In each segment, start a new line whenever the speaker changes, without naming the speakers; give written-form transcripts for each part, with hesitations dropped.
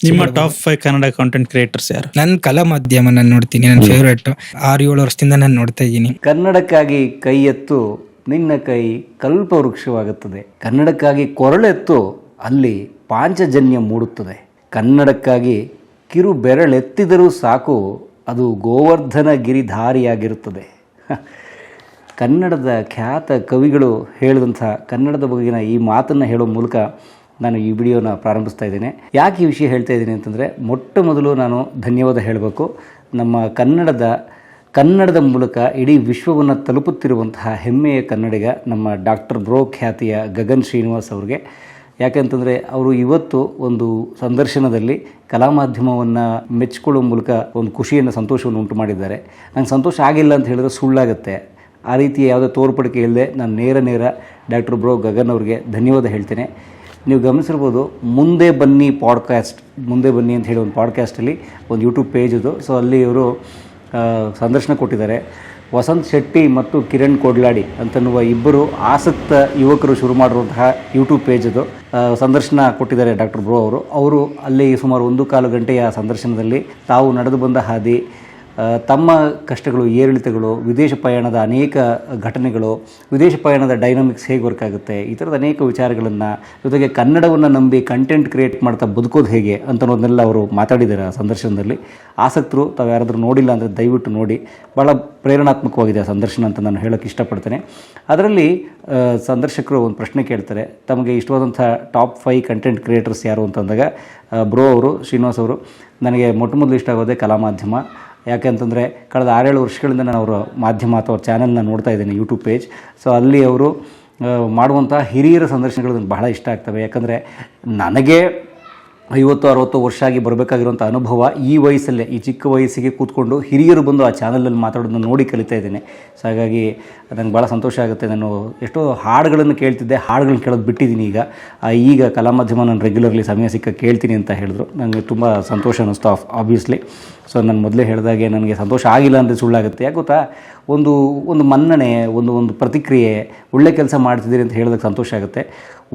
ನಿಮ್ಮ top 5 Kannada content creators ಯಾರು?
ನನ್ನ ಕಲಾ ಮಾಧ್ಯಮ ನಾನು ನೋಡ್ತೀನಿ, ನನ್ನ ಫೇವ್ರೇಟ್. 6-7 ವರ್ಷದಿಂದ ನಾನು ನೋಡ್ತಾ ಇದ್ದೀನಿ.
ಕನ್ನಡಕ್ಕಾಗಿ ಕೈ ಎತ್ತು ನಿನ್ನ ಕೈ ಕಲ್ಪವೃಕ್ಷವಾಗುತ್ತದೆ. ಕನ್ನಡಕ್ಕಾಗಿ ಕೊರಳೆತ್ತು ಅಲ್ಲಿ ಪಾಂಚಜನ್ಯ ಮೂಡುತ್ತದೆ. ಕನ್ನಡಕ್ಕಾಗಿ ಕಿರು ಬೆರಳೆತ್ತಿದರೂ ಸಾಕು ಅದು ಗೋವರ್ಧನ ಗಿರಿಧಾರಿಯಾಗಿರುತ್ತದೆ. ಕನ್ನಡದ ಖ್ಯಾತ ಕವಿಗಳು ಹೇಳಿದಂಥ ಕನ್ನಡದ ಬಗೆಗಿನ ಈ ಮಾತನ್ನು ಹೇಳೋ ಮೂಲಕ ನಾನು ಈ ವಿಡಿಯೋನ ಪ್ರಾರಂಭಿಸ್ತಾ ಇದ್ದೇನೆ. ಯಾಕೆ ಈ ವಿಷಯ ಹೇಳ್ತಾ ಇದ್ದೀನಿ ಅಂತಂದರೆ, ಮೊಟ್ಟ ಮೊದಲು ನಾನು ಧನ್ಯವಾದ ಹೇಳಬೇಕು ನಮ್ಮ ಕನ್ನಡದ ಮೂಲಕ ಇಡೀ ವಿಶ್ವವನ್ನು ತಲುಪುತ್ತಿರುವಂತಹ ಹೆಮ್ಮೆಯ ಕನ್ನಡಿಗ ನಮ್ಮ ಡಾಕ್ಟರ್ ಬ್ರೋ ಖ್ಯಾತಿಯ ಗಗನ್ ಶ್ರೀನಿವಾಸ್ ಅವ್ರಿಗೆ. ಯಾಕೆಂತಂದರೆ ಅವರು ಇವತ್ತು ಒಂದು ಸಂದರ್ಶನದಲ್ಲಿ ಕಲಾ ಮಾಧ್ಯಮವನ್ನು ಮೆಚ್ಚಿಕೊಳ್ಳುವ ಮೂಲಕ ಒಂದು ಖುಷಿಯನ್ನು, ಸಂತೋಷವನ್ನು ಉಂಟು ಮಾಡಿದ್ದಾರೆ. ನಂಗೆ ಸಂತೋಷ ಆಗಿಲ್ಲ ಅಂತ ಹೇಳಿದ್ರೆ ಸುಳ್ಳಾಗುತ್ತೆ. ಆ ರೀತಿಯ ಯಾವುದೇ ತೋರ್ಪಡಿಕೆ ಇಲ್ಲದೆ ನಾನು ನೇರ ಡಾಕ್ಟರ್ ಬ್ರೋ ಗಗನ್ ಅವ್ರಿಗೆ ಧನ್ಯವಾದ ಹೇಳ್ತೇನೆ. ನೀವು ಗಮನಿಸಿರ್ಬೋದು, ಮುಂದೆ ಬನ್ನಿ ಪಾಡ್ಕಾಸ್ಟ್, ಮುಂದೆ ಬನ್ನಿ ಅಂತ ಹೇಳಿ ಒಂದು ಪಾಡ್ಕಾಸ್ಟಲ್ಲಿ ಒಂದು ಯೂಟ್ಯೂಬ್ ಪೇಜ್ ಇದು. ಸೊ ಅಲ್ಲಿ ಇವರು ಸಂದರ್ಶನ ಕೊಟ್ಟಿದ್ದಾರೆ. ವಸಂತ್ ಶೆಟ್ಟಿ ಮತ್ತು ಕಿರಣ್ ಕೋಡ್ಲಾಡಿ ಅಂತನ್ನುವ ಇಬ್ಬರು ಆಸಕ್ತ ಯುವಕರು ಶುರು ಮಾಡಿರುವಂತಹ ಯೂಟ್ಯೂಬ್ ಪೇಜ್ ಅದು. ಸಂದರ್ಶನ ಕೊಟ್ಟಿದ್ದಾರೆ ಡಾಕ್ಟರ್ ಬ್ರೋ ಅವರು. ಅಲ್ಲಿ ಸುಮಾರು 1.25 ಗಂಟೆಯ ಸಂದರ್ಶನದಲ್ಲಿ ತಾವು ನಡೆದು ಬಂದ ಹಾದಿ, ತಮ್ಮ ಕಷ್ಟಗಳು, ಏರಿಳಿತಗಳು, ವಿದೇಶ ಪಯಣದ ಅನೇಕ ಘಟನೆಗಳು, ವಿದೇಶ ಪಯಣದ ಡೈನಾಮಿಕ್ಸ್ ಹೇಗೆ ವರ್ಕ್ ಆಗುತ್ತೆ, ಈ ಥರದ ಅನೇಕ ವಿಚಾರಗಳನ್ನು, ಜೊತೆಗೆ ಕನ್ನಡವನ್ನು ನಂಬಿ ಕಂಟೆಂಟ್ ಕ್ರಿಯೇಟ್ ಮಾಡ್ತಾ ಬದುಕೋದು ಹೇಗೆ ಅಂತನ್ನೋದನ್ನೆಲ್ಲ ಅವರು ಮಾತಾಡಿದ್ದಾರೆ ಆ ಸಂದರ್ಶನದಲ್ಲಿ. ಆಸಕ್ತರು ತಾವು ಯಾರಾದರೂ ನೋಡಿಲ್ಲ ಅಂದರೆ ದಯವಿಟ್ಟು ನೋಡಿ. ಭಾಳ ಪ್ರೇರಣಾತ್ಮಕವಾಗಿದೆ ಆ ಸಂದರ್ಶನ ಅಂತ ನಾನು ಹೇಳೋಕ್ಕೆ ಇಷ್ಟಪಡ್ತೇನೆ. ಅದರಲ್ಲಿ ಸಂದರ್ಶಕರು ಒಂದು ಪ್ರಶ್ನೆ ಕೇಳ್ತಾರೆ, ತಮಗೆ ಇಷ್ಟವಾದಂಥ ಟಾಪ್ 5 ಕಂಟೆಂಟ್ ಕ್ರಿಯೇಟರ್ಸ್ ಯಾರು ಅಂತಂದಾಗ ಬ್ರೋ ಅವರು, ಶ್ರೀನಿವಾಸ್ ಅವರು, ನನಗೆ ಮೊದಲು ಇಷ್ಟ ಆಗೋದೇ ಕಲಾ ಮಾಧ್ಯಮ. ಯಾಕೆ ಅಂತಂದರೆ ಕಳೆದ 6-7 ವರ್ಷಗಳಿಂದ ನಾನು ಅವರ ಮಾಧ್ಯಮ ಅಥವಾ ಚಾನೆಲ್ನ ನೋಡ್ತಾ ಇದ್ದೀನಿ, ಯೂಟ್ಯೂಬ್ ಪೇಜ್. ಸೊ ಅಲ್ಲಿ ಅವರು ಮಾಡುವಂಥ ಹಿರಿಯರ ಸಂದರ್ಶನಗಳು ನನಗೆ ಬಹಳ ಇಷ್ಟ ಆಗ್ತವೆ. ಯಾಕಂದರೆ ನನಗೆ 50-60 ವರ್ಷ ಆಗಿ ಬರಬೇಕಾಗಿರುವಂಥ ಅನುಭವ ಈ ವಯಸ್ಸಲ್ಲೇ, ಈ ಚಿಕ್ಕ ವಯಸ್ಸಿಗೆ ಕೂತ್ಕೊಂಡು ಹಿರಿಯರು ಬಂದು ಆ ಚಾನಲಲ್ಲಿ ಮಾತಾಡೋದನ್ನ ನೋಡಿ ಕಲಿತಾ ಇದ್ದೀನಿ. ಸೊ ಹಾಗಾಗಿ ನನಗೆ ಭಾಳ ಸಂತೋಷ ಆಗುತ್ತೆ. ನಾನು ಎಷ್ಟೋ ಹಾಡುಗಳನ್ನು ಕೇಳ್ತಿದ್ದೆ, ಹಾಡುಗಳನ್ನ ಕೇಳೋದು ಬಿಟ್ಟಿದ್ದೀನಿ ಈಗ ಕಲಾ ಮಾಧ್ಯಮ ನಾನು ರೆಗ್ಯುಲರ್ಲಿ ಸಮಯ ಸಿಕ್ಕ ಕೇಳ್ತೀನಿ ಅಂತ ಹೇಳಿದ್ರು. ನನಗೆ ತುಂಬ ಸಂತೋಷ ಅನ್ನಿಸ್ತು ಆಬ್ವಿಯಸ್ಲಿ. ಸೊ ನಾನು ಮೊದಲೇ ಹೇಳಿದಾಗೆ ನನಗೆ ಸಂತೋಷ ಆಗಿಲ್ಲ ಅಂದರೆ ಸುಳ್ಳಾಗುತ್ತೆ. ಯಾಕೆ ಗೊತ್ತಾ, ಒಂದು ಮನ್ನಣೆ, ಒಂದು ಪ್ರತಿಕ್ರಿಯೆ, ಒಳ್ಳೆ ಕೆಲಸ ಮಾಡ್ತಿದ್ದೀರಿ ಅಂತ ಹೇಳಿದಾಗ ಸಂತೋಷ ಆಗುತ್ತೆ.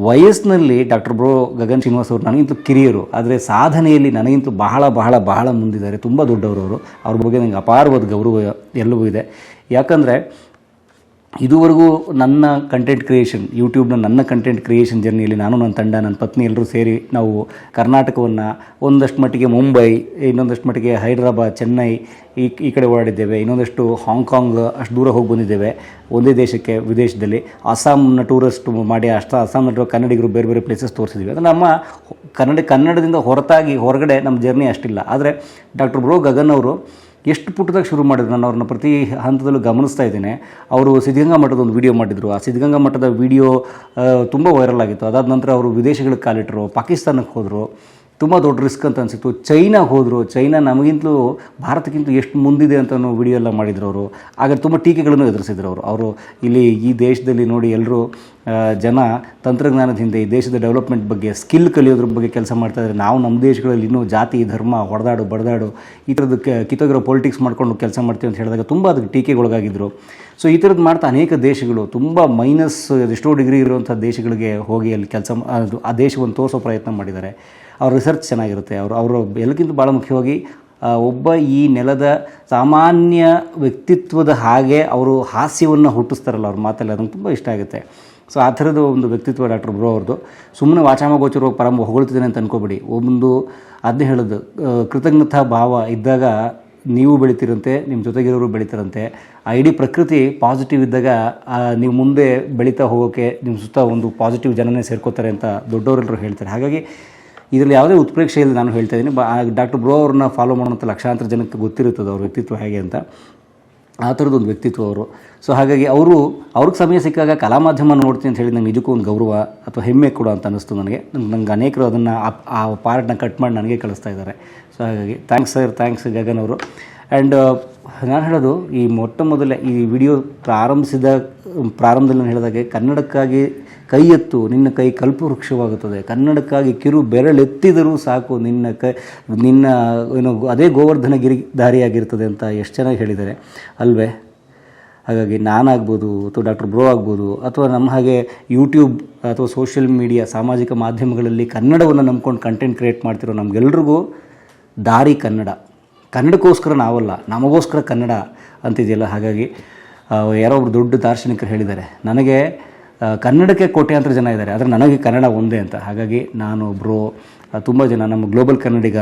ವಯಸ್ಸಿನಲ್ಲಿ ಡಾಕ್ಟರ್ ಬ್ರೋ ಗಗನ್ ಶ್ರೀನಿವಾಸ್ ಅವರು ನನಗಿಂತೂ ಕಿರಿಯರು, ಆದರೆ ಸಾಧನೆಯಲ್ಲಿ ನನಗಿಂತೂ ಬಹಳ ಮುಂದಿದ್ದಾರೆ. ತುಂಬ ದೊಡ್ಡವರು ಅವರು. ಅವ್ರ ಬಗ್ಗೆ ನನಗೆ ಅಪಾರವಾದ ಗೌರವ ಎಲ್ಲವೂ ಇದೆ. ಯಾಕಂದರೆ ಇದುವರೆಗೂ ನನ್ನ ಕಂಟೆಂಟ್ ಕ್ರಿಯೇಷನ್, ಯೂಟ್ಯೂಬ್ನ ನನ್ನ ಕಂಟೆಂಟ್ ಕ್ರಿಯೇಷನ್ ಜರ್ನಿಯಲ್ಲಿ ನಾನು, ನನ್ನ ತಂಡ, ನನ್ನ ಪತ್ನಿ ಎಲ್ಲರೂ ಸೇರಿ ನಾವು ಕರ್ನಾಟಕವನ್ನು ಒಂದಷ್ಟು ಮಟ್ಟಿಗೆ ಮುಂಬೈ, ಇನ್ನೊಂದಷ್ಟು ಮಟ್ಟಿಗೆ ಹೈದರಾಬಾದ್, ಚೆನ್ನೈ ಈ ಕಡೆ ಓಡಾಡಿದ್ದೇವೆ. ಇನ್ನೊಂದಷ್ಟು ಹಾಂಗ್ಕಾಂಗ್ ಅಷ್ಟು ದೂರ ಹೋಗಿ ಬಂದಿದ್ದೇವೆ ಒಂದೇ ದೇಶಕ್ಕೆ, ವಿದೇಶದಲ್ಲಿ. ಅಸ್ಸಾಂನ ಟೂರಿಸ್ಟ್ ಮಾಡಿ ಅಸ್ಸಾಂನಲ್ಲಿರುವ ಕನ್ನಡಿಗರು ಬೇರೆ ಬೇರೆ ಪ್ಲೇಸಸ್ ತೋರಿಸಿದ್ವಿ. ಅದು ನಮ್ಮ ಕನ್ನಡದಿಂದ ಹೊರಗಡೆ ನಮ್ಮ ಜರ್ನಿ ಅಷ್ಟಿಲ್ಲ. ಆದರೆ ಡಾಕ್ಟರ್ ಬ್ರೋ ಗಗನ್ ಅವರು ಎಷ್ಟು ಪುಟ್ಟದಾಗ ಶುರು ಮಾಡಿದ್ರು. ನಾನು ಅವ್ರನ್ನ ಪ್ರತಿ ಹಂತದಲ್ಲೂ ಗಮನಿಸ್ತಾ ಇದ್ದೇನೆ. ಅವರು ಸಿದ್ಧಗಂಗಾ ಮಠದ ಒಂದು ವಿಡಿಯೋ ಮಾಡಿದರು. ಆ ಸಿದ್ಧಗಂಗಾ ಮಠದ ವಿಡಿಯೋ ತುಂಬ ವೈರಲ್ ಆಗಿತ್ತು. ಅದಾದ ನಂತರ ಅವರು ವಿದೇಶಗಳಿಗೆ ಕಾಲಿಟ್ಟರು, ಪಾಕಿಸ್ತಾನಕ್ಕೆ ಹೋದರು, ತುಂಬ ದೊಡ್ಡ ರಿಸ್ಕ್ ಅಂತ ಅನಿಸಿತ್ತು. ಚೈನಾಗೆ ಹೋದರು. ಚೈನಾ ನಮಗಿಂತಲೂ ಭಾರತಕ್ಕಿಂತ ಎಷ್ಟು ಮುಂದಿದೆ ಅಂತ ವಿಡಿಯೋ ಎಲ್ಲ ಮಾಡಿದ್ರು ಅವರು. ಆಗ ತುಂಬ ಟೀಕೆಗಳನ್ನು ಎದುರಿಸಿದ್ರು ಅವರು. ಇಲ್ಲಿ ಈ ದೇಶದಲ್ಲಿ ನೋಡಿ, ಎಲ್ಲರೂ ಜನ ತಂತ್ರಜ್ಞಾನದ ಹಿಂದೆ ಈ ದೇಶದ ಡೆವಲಪ್ಮೆಂಟ್ ಬಗ್ಗೆ, ಸ್ಕಿಲ್ ಕಲಿಯೋದ್ರ ಬಗ್ಗೆ ಕೆಲಸ ಮಾಡ್ತಾಯಿದ್ದಾರೆ. ನಾವು ನಮ್ಮ ದೇಶಗಳಲ್ಲಿ ಇನ್ನೂ ಜಾತಿ, ಧರ್ಮ, ಹೊಡೆದಾಡು ಬಡದಾಡು ಈ ಥರದ್ದು ಕಿತ್ತೋಗಿರೋ ಪೊಲಿಟಿಕ್ಸ್ ಮಾಡ್ಕೊಂಡು ಕೆಲಸ ಮಾಡ್ತೀವಿ ಅಂತ ಹೇಳಿದಾಗ ತುಂಬ ಅದಕ್ಕೆ ಟೀಕೆಗೊಳಗಾಗಿದ್ದರು. ಸೊ ಈ ಥರದ್ದು ಮಾಡ್ತಾ ಅನೇಕ ದೇಶಗಳು, ತುಂಬ ಮೈನಸ್ ಎಷ್ಟೋ ಡಿಗ್ರಿ ಇರುವಂಥ ದೇಶಗಳಿಗೆ ಹೋಗಿ ಅಲ್ಲಿ ಆ ದೇಶವನ್ನು ತೋರಿಸೋ ಪ್ರಯತ್ನ ಮಾಡಿದ್ದಾರೆ. ಅವ್ರ ರಿಸರ್ಚ್ ಚೆನ್ನಾಗಿರುತ್ತೆ. ಅವರು ಎಲ್ಲಕ್ಕಿಂತ ಭಾಳ ಮುಖ್ಯವಾಗಿ ಒಬ್ಬ ಈ ನೆಲದ ಸಾಮಾನ್ಯ ವ್ಯಕ್ತಿತ್ವದ ಹಾಗೆ ಅವರು ಹಾಸ್ಯವನ್ನು ಹುಟ್ಟಿಸ್ತಾರಲ್ಲ ಅವ್ರ ಮಾತಲ್ಲಿ, ಅದನ್ನು ತುಂಬ ಇಷ್ಟ ಆಗುತ್ತೆ. ಸೊ ಆ ಥರದ ಒಂದು ವ್ಯಕ್ತಿತ್ವ ಡಾಕ್ಟರ್ ಬ್ರೋ ಅವ್ರದ್ದು. ಸುಮ್ಮನೆ ವಾಚಾಮಗೋಚರವಾಗಿ ಹೊಗಳ್ತಿದ್ದೇನೆ ಅಂತ ಅನ್ಕೋಬೇಡಿ. ಅದನ್ನೇ ಹೇಳೋದು, ಕೃತಜ್ಞತಾ ಭಾವ ಇದ್ದಾಗ ನೀವು ಬೆಳಿತೀರಂತೆ, ನಿಮ್ಮ ಜೊತೆಗಿರೋರು ಬೆಳಿತಾರಂತೆ. ಆ ಇಡೀ ಪ್ರಕೃತಿ ಪಾಸಿಟಿವ್ ಇದ್ದಾಗ ನೀವು ಮುಂದೆ ಬೆಳೀತಾ ಹೋಗೋಕ್ಕೆ ನಿಮ್ಮ ಸುತ್ತ ಒಂದು ಪಾಸಿಟಿವ್ ಜನನೇ ಸೇರ್ಕೋತಾರೆ ಅಂತ ದೊಡ್ಡವರೆಲ್ಲರೂ ಹೇಳ್ತಾರೆ. ಹಾಗಾಗಿ ಇದರಲ್ಲಿ ಯಾವುದೇ ಉತ್ಪ್ರೇಕ್ಷೆ ಇಲ್ಲ ನಾನು ಹೇಳ್ತಾ ಇದ್ದೀನಿ. ಡಾಕ್ಟರ್ ಬ್ರೋ ಅವ್ರನ್ನ ಫಾಲೋ ಮಾಡೋಂಥ ಲಕ್ಷಾಂತರ ಜನಕ್ಕೆ ಗೊತ್ತಿರುತ್ತದೆ ಅವ್ರ ವ್ಯಕ್ತಿತ್ವ ಹೇಗೆ ಅಂತ. ಆ ಥರದ್ದೊಂದು ವ್ಯಕ್ತಿತ್ವ ಅವರು. ಸೊ ಹಾಗಾಗಿ ಅವ್ರಿಗೆ ಸಮಯ ಸಿಕ್ಕಾಗ ಕಲಾ ಮಾಧ್ಯಮ ನೋಡ್ತೀನಿ ಅಂತ ಹೇಳಿ ನಂಗೆ ನಿಜಕ್ಕೂ ಒಂದು ಗೌರವ ಅಥವಾ ಹೆಮ್ಮೆ ಕೂಡ ಅಂತ ಅನ್ನಿಸ್ತು ನಂಗೆ ಅನೇಕರು ಅದನ್ನು ಆ ಪಾರ್ಟ್ನ ಕಟ್ ಮಾಡಿ ನನಗೆ ಕಳಿಸ್ತಾ ಇದ್ದಾರೆ. ಸೊ ಹಾಗಾಗಿ ಥ್ಯಾಂಕ್ಸ್ ಸರ್, ಥ್ಯಾಂಕ್ಸ್ ಗಗನ್ ಅವರು. ಆ್ಯಂಡ್ ನಾನು ಹೇಳೋದು, ಈ ಮೊದಲೇ ಈ ವಿಡಿಯೋ ಪ್ರಾರಂಭದಲ್ಲಿ ನಾನು ಹೇಳಿದಾಗೆ, ಕನ್ನಡಕ್ಕಾಗಿ ಕೈ ಎತ್ತು ನಿನ್ನ ಕೈ ಕಲ್ಪವೃಕ್ಷವಾಗುತ್ತದೆ. ಕನ್ನಡಕ್ಕಾಗಿ ಕಿರು ಬೆರಳೆತ್ತಿದರೂ ಸಾಕು ನಿನ್ನ ಅದೇ ಗೋವರ್ಧನ ಗಿರಿಧಾರಿಯಾಗಿರ್ತದೆ ಅಂತ ಎಷ್ಟು ಚೆನ್ನಾಗಿ ಹೇಳಿದ್ದಾರೆ ಅಲ್ವೇ? ಹಾಗಾಗಿ ನಾನಾಗ್ಬೋದು ಅಥವಾ ಡಾಕ್ಟರ್ ಬ್ರೋ ಆಗ್ಬೋದು ಅಥವಾ ನಮ್ಮ ಹಾಗೆ ಯೂಟ್ಯೂಬ್ ಅಥವಾ ಸೋಷಿಯಲ್ ಮೀಡಿಯಾ ಸಾಮಾಜಿಕ ಮಾಧ್ಯಮಗಳಲ್ಲಿ ಕನ್ನಡವನ್ನು ನಂಬ್ಕೊಂಡು ಕಂಟೆಂಟ್ ಕ್ರಿಯೇಟ್ ಮಾಡ್ತಿರೋ ನಮಗೆಲ್ರಿಗೂ ದಾರಿ ಕನ್ನಡ. ಕನ್ನಡಕ್ಕೋಸ್ಕರ ನಾವಲ್ಲ, ನಮಗೋಸ್ಕರ ಕನ್ನಡ ಅಂತಿದೆಯಲ್ಲ. ಹಾಗಾಗಿ ಯಾರೋ ಒಬ್ರು ದೊಡ್ಡ ದಾರ್ಶನಿಕರು ಹೇಳಿದ್ದಾರೆ, ನನಗೆ ಕನ್ನಡಕ್ಕೆ ಕೋಟ್ಯಾಂತರ ಜನ ಇದ್ದಾರೆ, ಆದರೆ ನನಗೆ ಕನ್ನಡ ಒಂದೇ ಅಂತ. ಹಾಗಾಗಿ ನಾನು ಬ್ರೋ, ತುಂಬ ಜನ, ನಮ್ಮ ಗ್ಲೋಬಲ್ ಕನ್ನಡಿಗ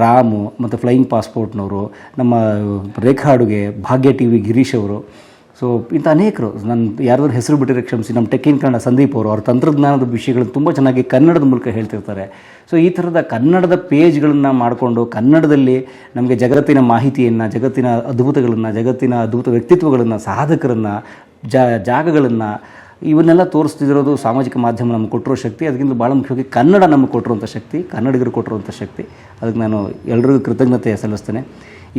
ರಾಮು ಮತ್ತು ಫ್ಲೈಯಿಂಗ್ ಪಾಸ್ಪೋರ್ಟ್ನವರು, ನಮ್ಮ ರೇಖಾ ಅಡುಗೆ, ಭಾಗ್ಯ ಟಿ ವಿ ಗಿರೀಶ್ ಅವರು, ಸೊ ಇಂಥ ಅನೇಕರು, ನಾನು ಯಾರಾದ್ರೂ ಹೆಸರು ಬಿಟ್ಟಿರೋ ಕ್ಷಮಿಸಿ, ನಮ್ಮ ಟೆಕ್ ಇನ್ ಕನ್ನಡ ಸಂದೀಪ್ ಅವರು, ಅವ್ರ ತಂತ್ರಜ್ಞಾನದ ವಿಷಯಗಳನ್ನು ತುಂಬ ಚೆನ್ನಾಗಿ ಕನ್ನಡದ ಮೂಲಕ ಹೇಳ್ತಿರ್ತಾರೆ. ಸೊ ಈ ಥರದ ಕನ್ನಡದ ಪೇಜ್ಗಳನ್ನು ಮಾಡಿಕೊಂಡು ಕನ್ನಡದಲ್ಲಿ ನಮಗೆ ಜಗತ್ತಿನ ಮಾಹಿತಿಯನ್ನು, ಜಗತ್ತಿನ ಅದ್ಭುತಗಳನ್ನು, ಜಗತ್ತಿನ ಅದ್ಭುತ ವ್ಯಕ್ತಿತ್ವಗಳನ್ನು, ಸಾಧಕರನ್ನು, ಜಾಗಗಳನ್ನು ಇವನ್ನೆಲ್ಲ ತೋರಿಸ್ತಿರೋದು ಸಾಮಾಜಿಕ ಮಾಧ್ಯಮ ನಮ್ಗೆ ಕೊಟ್ಟಿರೋ ಶಕ್ತಿ. ಅದಕ್ಕಿಂತ ಭಾಳ ಮುಖ್ಯವಾಗಿ ಕನ್ನಡ ನಮಗೆ ಕೊಟ್ಟಿರುವಂಥ ಶಕ್ತಿ, ಕನ್ನಡಿಗರು ಕೊಟ್ಟಿರುವಂಥ ಶಕ್ತಿ. ಅದಕ್ಕೆ ನಾನು ಎಲ್ರಿಗೂ ಕೃತಜ್ಞತೆ ಸಲ್ಲಿಸ್ತೇನೆ.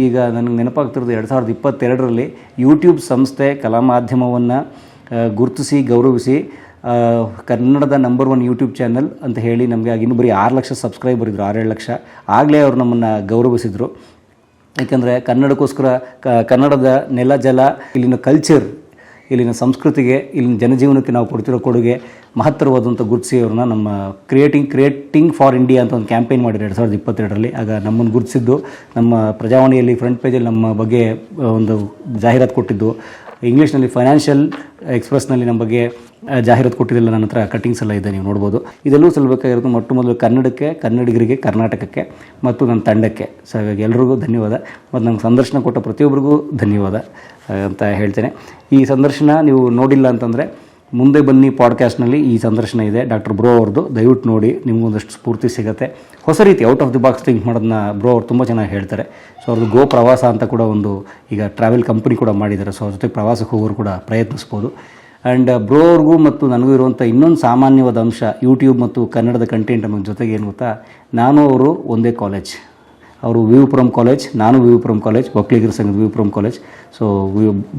ಈಗ ನನಗೆ ನೆನಪಾಗ್ತಿರೋದು 2022ರಲ್ಲಿ ಯೂಟ್ಯೂಬ್ ಸಂಸ್ಥೆ ಕಲಾ ಮಾಧ್ಯಮವನ್ನು ಗುರುತಿಸಿ ಗೌರವಿಸಿ ಕನ್ನಡದ ನಂಬರ್ 1 ಯೂಟ್ಯೂಬ್ ಚಾನಲ್ ಅಂತ ಹೇಳಿ ನಮಗೆ ಆಗಿನ್ನೂ ಬರೀ 6 ಲಕ್ಷ ಸಬ್ಸ್ಕ್ರೈಬರ್ ಇದ್ದರು, 6-7 ಲಕ್ಷ. ಆಗಲೇ ಅವರು ನಮ್ಮನ್ನು ಗೌರವಿಸಿದರು. ಏಕೆಂದರೆ ಕನ್ನಡಕ್ಕೋಸ್ಕರ ಕನ್ನಡದ ನೆಲ ಜಲ, ಇಲ್ಲಿನ ಕಲ್ಚರ್, ಇಲ್ಲಿನ ಸಂಸ್ಕೃತಿಗೆ, ಇಲ್ಲಿನ ಜನಜೀವನಕ್ಕೆ ನಾವು ಕೊಡ್ತಿರೋ ಕೊಡುಗೆ ಮಹತ್ತರವಾದಂಥ ಗುರುತಿಸಿ ಅವ್ರನ್ನ ನಮ್ಮ ಕ್ರಿಯೇಟಿಂಗ್ ಫಾರ್ ಇಂಡಿಯಾ ಅಂತ ಒಂದು ಕ್ಯಾಂಪೇನ್ ಮಾಡಿದ್ರು 2022ರಲ್ಲಿ. ಆಗ ನಮ್ಮನ್ನು ಗುರುತಿಸಿದ್ದು, ನಮ್ಮ ಪ್ರಜಾವಾಣಿಯಲ್ಲಿ ಫ್ರಂಟ್ ಪೇಜಲ್ಲಿ ನಮ್ಮ ಬಗ್ಗೆ ಒಂದು ಜಾಹೀರಾತು ಕೊಟ್ಟಿದ್ದು, ಇಂಗ್ಲೀಷ್ನಲ್ಲಿ ಫೈನಾನ್ಷಿಯಲ್ ಎಕ್ಸ್ಪ್ರೆಸ್ನಲ್ಲಿ ನಮ್ಮ ಬಗ್ಗೆ ಜಾಹೀರಾತು ಕೊಟ್ಟಿದ್ದೆಲ್ಲ ನನ್ನ ಹತ್ರ ಕಟ್ಟಿಂಗ್ಸ್ ಎಲ್ಲ ಇದೆ, ನೀವು ನೋಡ್ಬೋದು. ಇದೆಲ್ಲವೂ ಸಲ್ಲಬೇಕಾಗಿರೋದು ಮೊಟ್ಟ ಮೊದಲು ಕನ್ನಡಕ್ಕೆ, ಕನ್ನಡಿಗರಿಗೆ, ಕರ್ನಾಟಕಕ್ಕೆ ಮತ್ತು ನನ್ನ ತಂಡಕ್ಕೆ. ಸೊ ಹಾಗಾಗಿ ಎಲ್ರಿಗೂ ಧನ್ಯವಾದ ಮತ್ತು ನಂಗೆ ಸಂದರ್ಶನ ಕೊಟ್ಟ ಪ್ರತಿಯೊಬ್ಬರಿಗೂ ಧನ್ಯವಾದ ಅಂತ ಹೇಳ್ತೇನೆ. ಈ ಸಂದರ್ಶನ ನೀವು ನೋಡಿಲ್ಲ ಅಂತಂದರೆ ಮುಂದೆ ಬನ್ನಿ ಪಾಡ್ಕಾಸ್ಟ್ನಲ್ಲಿ ಈ ಸಂದರ್ಶನ ಇದೆ ಡಾಕ್ಟರ್ ಬ್ರೋ ಅವ್ರದ್ದು, ದಯವಿಟ್ಟು ನೋಡಿ, ನಿಮಗೊಂದಷ್ಟು ಸ್ಫೂರ್ತಿ ಸಿಗುತ್ತೆ. ಹೊಸ ರೀತಿ out of the box think ಮಾಡೋದನ್ನ ಬ್ರೋ ಅವ್ರು ತುಂಬ ಚೆನ್ನಾಗಿ ಹೇಳ್ತಾರೆ. ಸೊ ಅವ್ರದ್ದು ಗೋ ಪ್ರವಾಸ ಅಂತ ಕೂಡ ಒಂದು ಈಗ ಟ್ರಾವೆಲ್ ಕಂಪ್ನಿ ಕೂಡ ಮಾಡಿದ್ದಾರೆ. ಸೊ ಅವ್ರ ಜೊತೆ ಪ್ರವಾಸಕ್ಕೆ ಹೋಗೋರು ಕೂಡ ಪ್ರಯತ್ನಿಸ್ಬೋದು. ಆ್ಯಂಡ್ ಬ್ರೋ ಅವ್ರಿಗೂ ಮತ್ತು ನನಗೂ ಇರುವಂಥ ಇನ್ನೊಂದು ಸಾಮಾನ್ಯವಾದ ಅಂಶ, ಯೂಟ್ಯೂಬ್ ಮತ್ತು ಕನ್ನಡದ ಕಂಟೆಂಟ್ ಅನ್ನೋ ಜೊತೆಗೆ ಏನು ಗೊತ್ತಾ, ನಾನು ಅವರು ಒಂದೇ ಕಾಲೇಜ್. ಅವರು ವಿವಿಪುರಂ ಕಾಲೇಜ್, ನಾನು ವಿವಿಪುರಂ ಕಾಲೇಜ್, ಒಕ್ಕಲಿಗರ ಸಂಘದ ವಿವಿಪುರಂ ಕಾಲೇಜ್. ಸೊ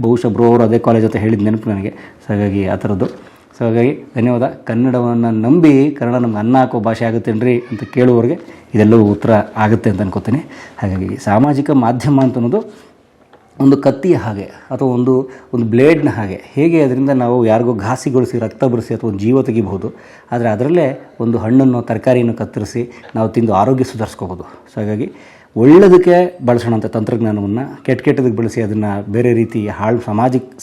ಬಹುಶಃ ಬ್ರೋ ಅವರು ಅದೇ ಕಾಲೇಜ್ ಅಂತ ಹೇಳಿದ ನೆನಪು ನನಗೆ. ಸೊ ಹಾಗಾಗಿ ಆ ಥರದ್ದು. ಸೊ ಹಾಗಾಗಿ ಧನ್ಯವಾದ. ಕನ್ನಡವನ್ನು ನಂಬಿ ಕನ್ನಡ ನಮ್ಗೆ ಅನ್ನ ಹಾಕೋ ಭಾಷೆ ಆಗುತ್ತೇನ್ರಿ ಅಂತ ಕೇಳುವವರೆಗೆ ಇದೆಲ್ಲವೂ ಉತ್ತರ ಆಗುತ್ತೆ ಅಂತ ಅನ್ಕೋತೀನಿ. ಹಾಗಾಗಿ ಸಾಮಾಜಿಕ ಮಾಧ್ಯಮ ಅಂತ ಅನ್ನೋದು ಒಂದು ಕತ್ತಿಯ ಹಾಗೆ ಅಥವಾ ಒಂದು ಬ್ಲೇಡ್ನ ಹಾಗೆ. ಹೇಗೆ ಅದರಿಂದ ನಾವು ಯಾರಿಗೋ ಘಾಸಿಗೊಳಿಸಿ, ರಕ್ತ ಬರಿಸಿ ಅಥವಾ ಒಂದು ಜೀವ ತೆಗಿಬಹುದು, ಆದರೆ ಅದರಲ್ಲೇ ಒಂದು ಹಣ್ಣನ್ನು, ತರಕಾರಿಯನ್ನು ಕತ್ತರಿಸಿ ನಾವು ತಿಂದು ಆರೋಗ್ಯ ಸುಧಾರಿಸ್ಕೋಬೋದು. ಸೊ ಹಾಗಾಗಿ ಒಳ್ಳೆಯದಕ್ಕೆ ಬಳಸೋಣಂಥ ತಂತ್ರಜ್ಞಾನವನ್ನು ಕೆಟ್ಟದಕ್ಕೆ ಬಳಸಿ ಅದನ್ನು ಬೇರೆ ರೀತಿ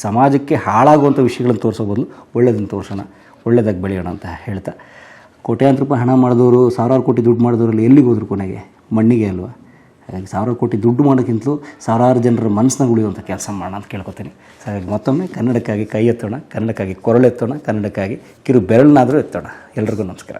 ಸಮಾಜಕ್ಕೆ ಹಾಳಾಗುವಂಥ ವಿಷಯಗಳನ್ನು ತೋರಿಸೋ ಬದಲು ಒಳ್ಳೆಯದನ್ನು ತೋರಿಸೋಣ, ಒಳ್ಳೆಯದಾಗಿ ಬೆಳೆಯೋಣ ಅಂತ ಹೇಳ್ತಾ, ಕೋಟ್ಯಾಂತರ ರೂಪಾಯಿ ಹಣ ಮಾಡಿದವರು, ಸಾವಿರಾರು ಕೋಟಿ ದುಡ್ಡು ಮಾಡಿದವರಲ್ಲಿ ಎಲ್ಲಿಗೆ ಹೋದ್ರು ಕೊನೆಗೆ? ಮಣ್ಣಿಗೆ ಅಲ್ವಾ? ಹಾಗಾಗಿ 1000 ಕೋಟಿ ದುಡ್ಡು ಮಾಡೋಕ್ಕಿಂತಲೂ ಸಾವಿರಾರು ಜನರ ಮನಸ್ಸನ್ನ ಉಳಿಯುವಂಥ ಕೆಲಸ ಮಾಡೋಣ ಅಂತ ಕೇಳ್ಕೊತೀನಿ. ಹಾಗಾಗಿ ಮತ್ತೊಮ್ಮೆ ಕನ್ನಡಕ್ಕಾಗಿ ಕೈ ಎತ್ತೋಣ, ಕನ್ನಡಕ್ಕಾಗಿ ಕೊರಳೆತ್ತೋಣ, ಕನ್ನಡಕ್ಕಾಗಿ ಕಿರು ಬೆರಳನ್ನಾದರೂ ಎತ್ತೋಣ. ಎಲ್ರಿಗೂ ನಮಸ್ಕಾರ.